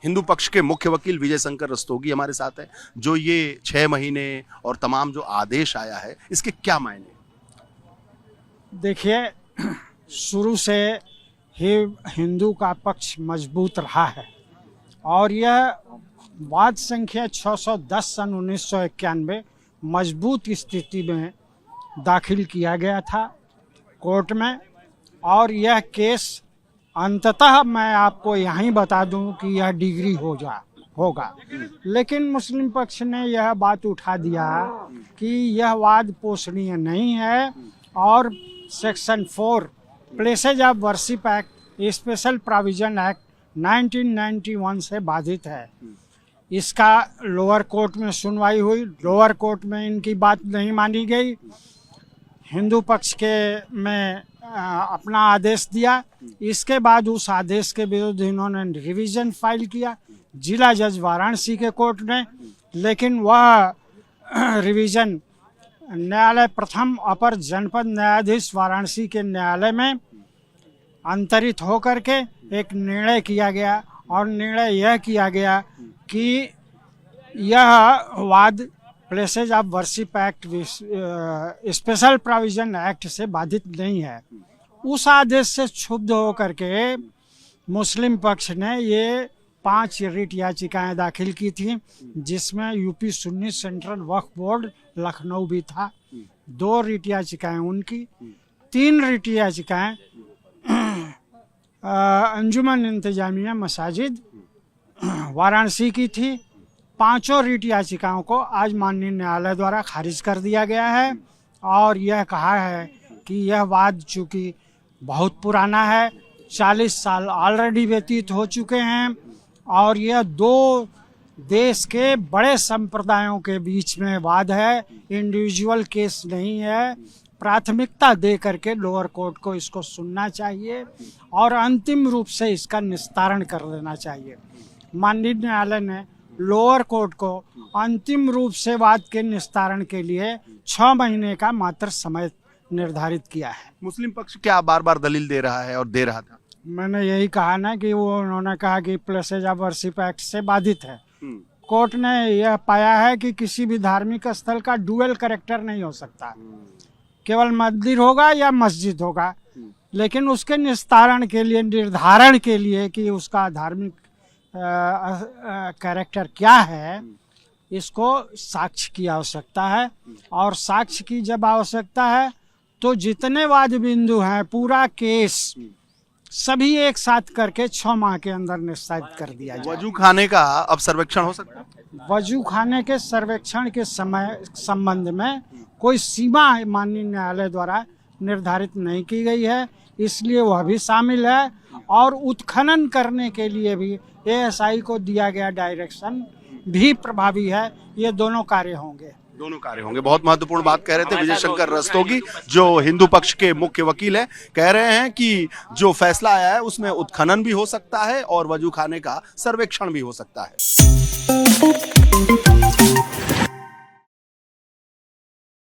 हिंदू पक्ष के मुख्य वकील विजय शंकर रस्तोगी हमारे साथ है। जो ये 6 महीने और तमाम जो आदेश आया है, इसके क्या मायने? देखिए, शुरू से ही हिंदू का पक्ष मजबूत रहा है और यह वाद संख्या 610 सन 1991 मजबूत स्थिति में दाखिल किया गया था कोर्ट में। और यह केस अंततः मैं आपको यहीं बता दूं कि यह डिग्री होगा, लेकिन मुस्लिम पक्ष ने यह बात उठा दिया कि यह वाद पोषणीय नहीं है और section 4 places of worship act special provision act 1991 से बाधित है। इसका लोअर कोर्ट में सुनवाई हुई, लोअर कोर्ट में इनकी बात नहीं मानी गई। हिंदू पक्ष के में अपना आदेश दिया। इसके बाद उस आदेश के विरुद्ध इन्होंने रिवीजन फाइल किया जिला जज वाराणसी के कोर्ट ने, लेकिन वह रिवीजन न्यायालय प्रथम अपर जनपद न्यायाधीश वाराणसी के न्यायालय में अंतरित होकर के एक निर्णय किया गया और निर्णय यह किया गया कि यह वाद places of worship act special provision act से बाधित नहीं है। उस आदेश से क्षुब्ध होकर के मुस्लिम पक्ष ने ये 5 रिट याचिकाएं दाखिल की थी, जिसमें यूपी सुन्नी सेंट्रल वक्फ बोर्ड लखनऊ भी था। 2 रिट याचिकाएं उनकी, 3 रिट याचिकाएं अंजुमन इंतजामिया मसाजिद वाराणसी की थी। 5 रिट याचिकाओं को आज माननीय न्यायालय द्वारा खारिज कर दिया गया है और यह कहा है कि यह वाद चूँकि बहुत पुराना है, 40 साल ऑलरेडी व्यतीत हो चुके हैं और यह 2 देश के बड़े संप्रदायों के बीच में वाद है, इंडिविजुअल केस नहीं है। प्राथमिकता दे करके लोअर कोर्ट को इसको सुनना चाहिए और अंतिम रूप से इसका निस्तारण कर देना चाहिए। माननीय न्यायालय ने लोअर कोर्ट को अंतिम रूप से वाद के निस्तारण के लिए 6 महीने का मात्र समय निर्धारित किया है। मुस्लिम पक्ष क्या बार बार दलील दे रहा है और दे रहा था? मैंने यही कहा ना कि उन्होंने कहा कि प्लेसेज ऑफ वर्शिप एक्ट से बाधित है। कोर्ट ने यह पाया है कि किसी भी धार्मिक स्थल का डुअल कैरेक्टर नहीं हो सकता, केवल मंदिर होगा या मस्जिद होगा, लेकिन उसके निस्तारण के लिए, निर्धारण के लिए कि उसका धार्मिक कैरेक्टर क्या है, इसको साक्ष्य की आवश्यकता है। और साक्ष्य की जब आवश्यकता है तो जितने वाद बिंदु हैं, पूरा केस सभी एक साथ करके 6 माह के अंदर निस्तारित कर दिया जाए। वजू खाने का अब सर्वेक्षण हो सकता है? वजू खाने के सर्वेक्षण के समय संबंध में कोई सीमा माननीय न्यायालय द्वारा निर्धारित नहीं की गई है, इसलिए वह भी शामिल है। और उत्खनन करने के लिए भी एएसआई को दिया गया डायरेक्शन भी प्रभावी है। ये दोनों कार्य होंगे। बहुत महत्वपूर्ण बात कह रहे थे विजय शंकर रस्तोगी, जो हिंदू पक्ष के मुख्य वकील है। कह रहे हैं कि जो फैसला आया है उसमें उत्खनन भी हो सकता है और वजू खाने का सर्वेक्षण भी हो सकता है।